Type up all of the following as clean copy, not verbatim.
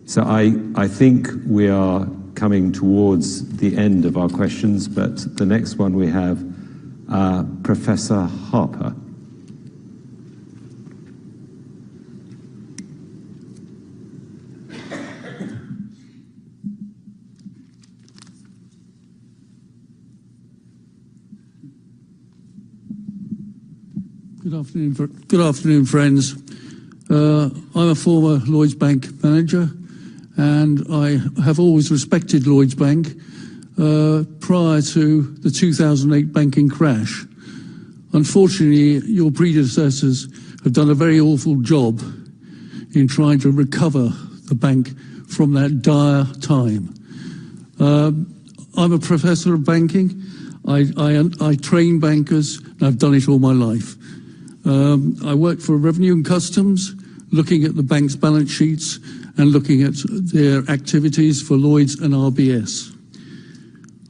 So I think we are coming towards the end of our questions, but the next one we have Professor Harper. Good afternoon, friends. I'm a former Lloyds Bank manager, and I have always respected Lloyds Bank prior to the 2008 banking crash. Unfortunately, your predecessors have done a very awful job in trying to recover the bank from that dire time. I'm a professor of banking. I train bankers, and I've done it all my life. I work for Revenue and Customs, looking at the bank's balance sheets and looking at their activities for Lloyds and RBS.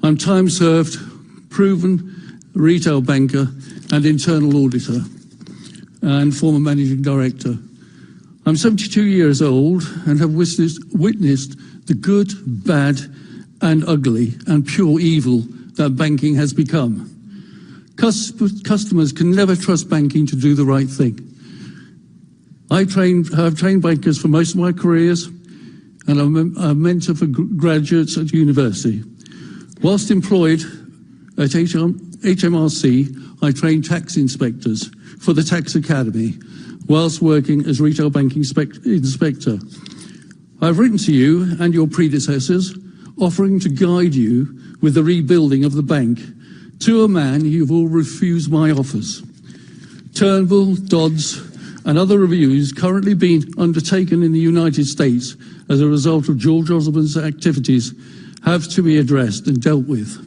I'm time-served, proven retail banker and internal auditor and former managing director. I'm 72 years old and have witnessed the good, bad and ugly and pure evil that banking has become. Customers can never trust banking to do the right thing. I've trained bankers for most of my careers, and I'm a mentor for graduates at university. Whilst employed at HMRC, I trained tax inspectors for the Tax Academy, whilst working as retail banking inspector. I've written to you and your predecessors, offering to guide you with the rebuilding of the bank. To a man, you've all refused my offers. Turnbull, Dodds, and other reviews currently being undertaken in the United States as a result of George Osborne's activities have to be addressed and dealt with.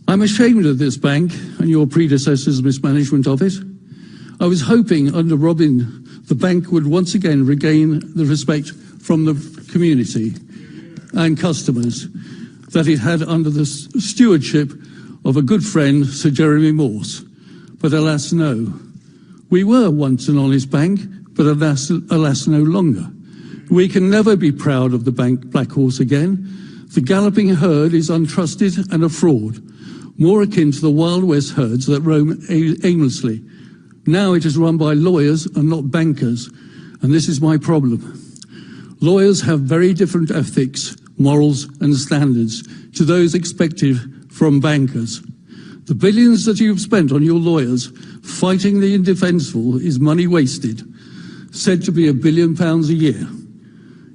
I'm ashamed of this bank and your predecessors' mismanagement of it. I was hoping under Robin the bank would once again regain the respect from the community and customers that it had under the stewardship of a good friend, Sir Jeremy Morse. But alas, no. We were once an honest bank, but alas no longer. We can never be proud of the bank Black Horse again. The galloping herd is untrusted and a fraud, more akin to the Wild West herds that roam aimlessly. Now it is run by lawyers and not bankers, and this is my problem. Lawyers have very different ethics, morals and standards to those expected from bankers. The billions that you've spent on your lawyers fighting the indefensible is money wasted, said to be £1 billion a year.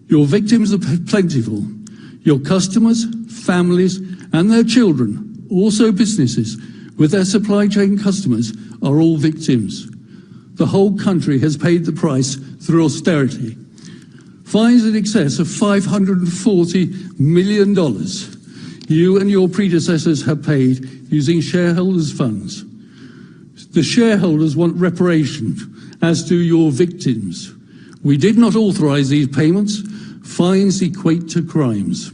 Your victims are plentiful. Your customers, families and their children, also businesses with their supply chain customers, are all victims. The whole country has paid the price through austerity. Fines in excess of $540 million you and your predecessors have paid using shareholders' funds. The shareholders want reparation, as do your victims. We did not authorise these payments. Fines equate to crimes.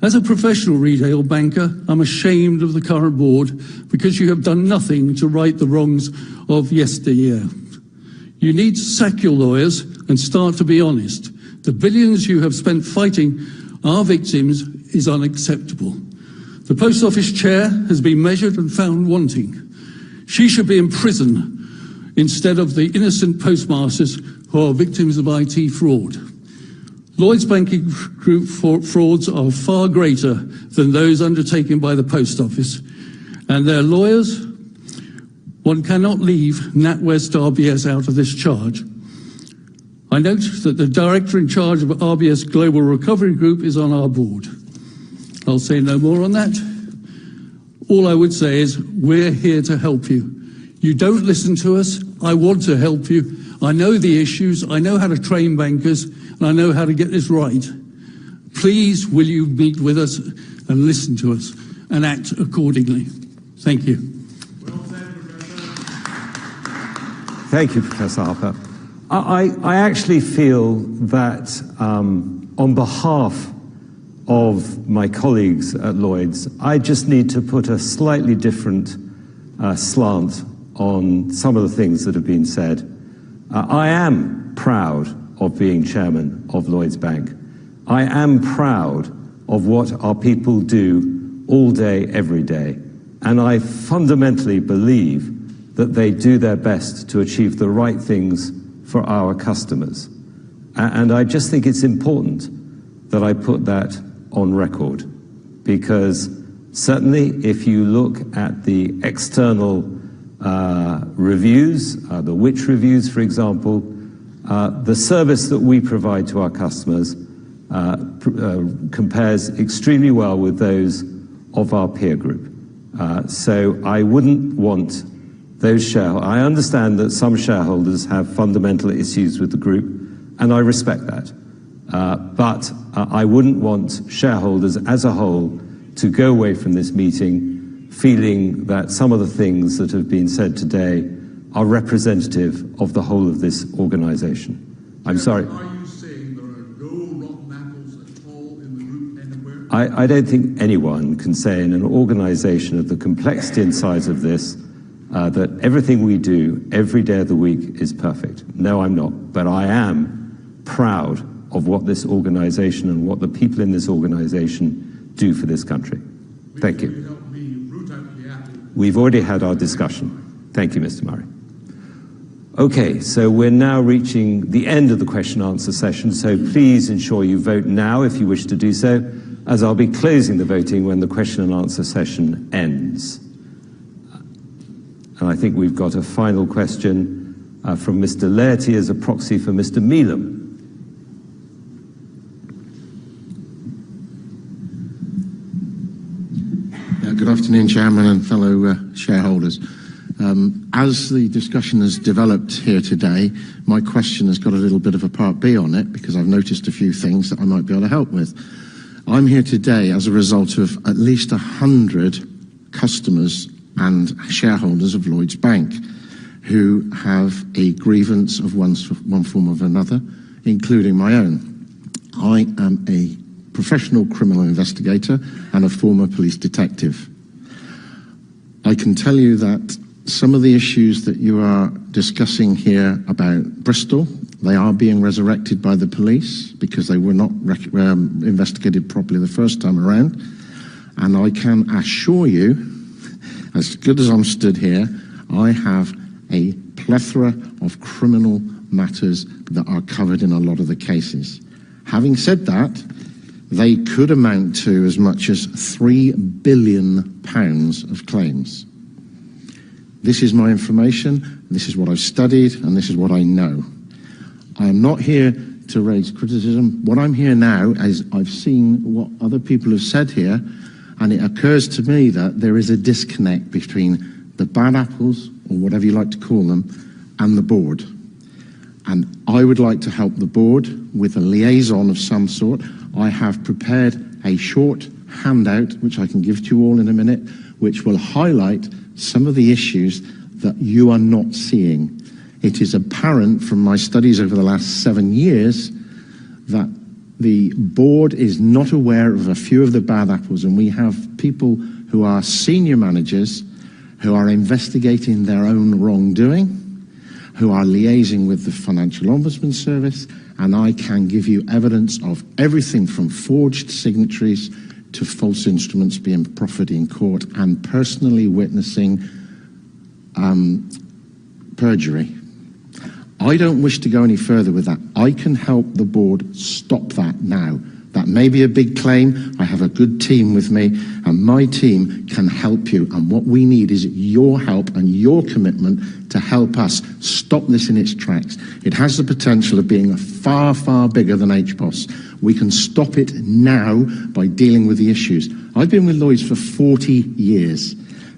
As a professional retail banker, I'm ashamed of the current board because you have done nothing to right the wrongs of yesteryear. You need to sack your lawyers and start to be honest. The billions you have spent fighting our victims is unacceptable. The Post Office chair has been measured and found wanting. She should be in prison instead of the innocent postmasters who are victims of IT fraud. Lloyds Banking Group frauds are far greater than those undertaken by the Post Office, and their lawyers. One cannot leave NatWest RBS out of this charge. I note that the director in charge of RBS Global Recovery Group is on our board. I'll say no more on that. All I would say is we're here to help you. You don't listen to us. I want to help you. I know the issues. I know how to train bankers, and I know how to get this right. Please, will you meet with us and listen to us and act accordingly? Thank you. Well said, Professor. Thank you, Professor Harper. I actually feel that on behalf of my colleagues at Lloyds, I just need to put a slightly different slant on some of the things that have been said. I am proud of being chairman of Lloyds Bank. I am proud of what our people do all day, every day, and I fundamentally believe that they do their best to achieve the right things for our customers. And I just think it's important that I put that on record, because certainly if you look at the external reviews, the Which reviews, for example, the service that we provide to our customers compares extremely well with those of our peer group. So I wouldn't want those shareholders. I understand that some shareholders have fundamental issues with the group, and I respect that. But I wouldn't want shareholders as a whole to go away from this meeting feeling that some of the things that have been said today are representative of the whole of this organisation. I'm sorry. Are you saying there are no rotten apples at all in the group anywhere? I don't think anyone can say in an organisation of the complexity and size of this that everything we do every day of the week is perfect. No, I'm not. But I am proud of what this organisation and what the people in this organisation do for this country. Thank you. We've already had our discussion. Thank you, Mr. Murray. Okay, so we're now reaching the end of the question and answer session, so please ensure you vote now if you wish to do so, as I'll be closing the voting when the question and answer session ends. And I think we've got a final question from Mr. Laity as a proxy for Mr. Mealham. Good afternoon, Chairman and fellow shareholders. As the discussion has developed here today, my question has got a little bit of a part B on it, because I've noticed a few things that I might be able to help with. I'm here today as a result of at least 100 customers and shareholders of Lloyds Bank who have a grievance of one form or another, including my own. I am a professional criminal investigator and a former police detective. I can tell you that some of the issues that you are discussing here about Bristol, they are being resurrected by the police because they were not investigated properly the first time around. And I can assure you, as good as I'm stood here, I have a plethora of criminal matters that are covered in a lot of the cases. Having said that, they could amount to as much as £3 billion of claims. This is my information, this is what I've studied, and this is what I know. I am not here to raise criticism. What I'm here now is I've seen what other people have said here, and it occurs to me that there is a disconnect between the bad apples, or whatever you like to call them, and the board. And I would like to help the board with a liaison of some sort. I have prepared a short handout, which I can give to you all in a minute, which will highlight some of the issues that you are not seeing. It is apparent from my studies over the last 7 years that the board is not aware of a few of the bad apples, and we have people who are senior managers who are investigating their own wrongdoing, who are liaising with the Financial Ombudsman Service, and I can give you evidence of everything from forged signatories to false instruments being proffered in court and personally witnessing perjury. I don't wish to go any further with that. I can help the board stop that now. That may be a big claim. I have a good team with me, and my team can help you. And what we need is your help and your commitment to help us stop this in its tracks. It has the potential of being far, far bigger than HBOS. We can stop it now by dealing with the issues. I've been with Lloyds for 40 years.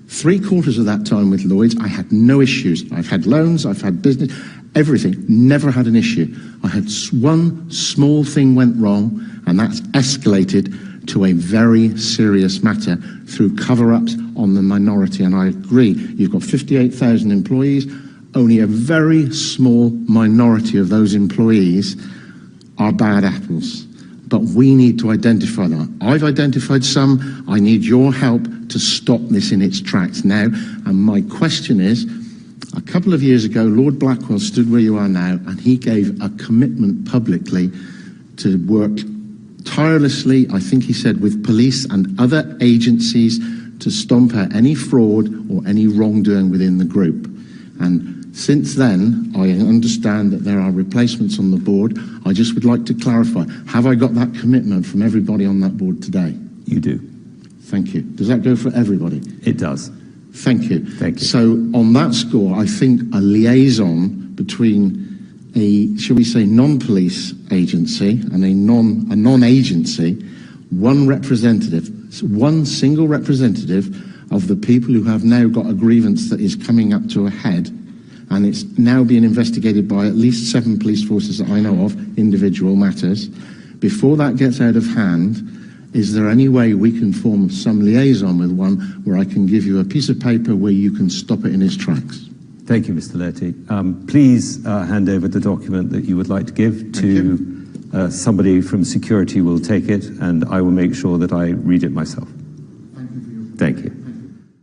3/4 of that time with Lloyds, I had no issues. I've had loans, I've had business, everything, never had an issue. I had one small thing went wrong, and that's escalated to a very serious matter through cover-ups on the minority. And I agree, you've got 58,000 employees, only a very small minority of those employees are bad apples. But we need to identify them. I've identified some. I need your help to stop this in its tracks now. And my question is, A couple of years ago, Lord Blackwell stood where you are now, and he gave a commitment publicly to work tirelessly, I think he said, with police and other agencies to stomp out any fraud or any wrongdoing within the group. And since then, I understand that there are replacements on the board. I just would like to clarify, have I got that commitment from everybody on that board today? You do. Thank you. Does that go for everybody? It does. Thank you. Thank you. So on that score, I think a liaison between a, shall we say, non-police agency and a non-agency, one representative, one single representative of the people who have now got a grievance that is coming up to a head, and it's now being investigated by at least 7 police forces that I know of, individual matters. Before that gets out of hand, is there any way we can form some liaison with one where I can give you a piece of paper where you can stop it in its tracks? Thank you, Mr. Laity. Please hand over the document that you would like to give to somebody from security will take it, and I will make sure that I read it myself. Thank you for your... Thank you.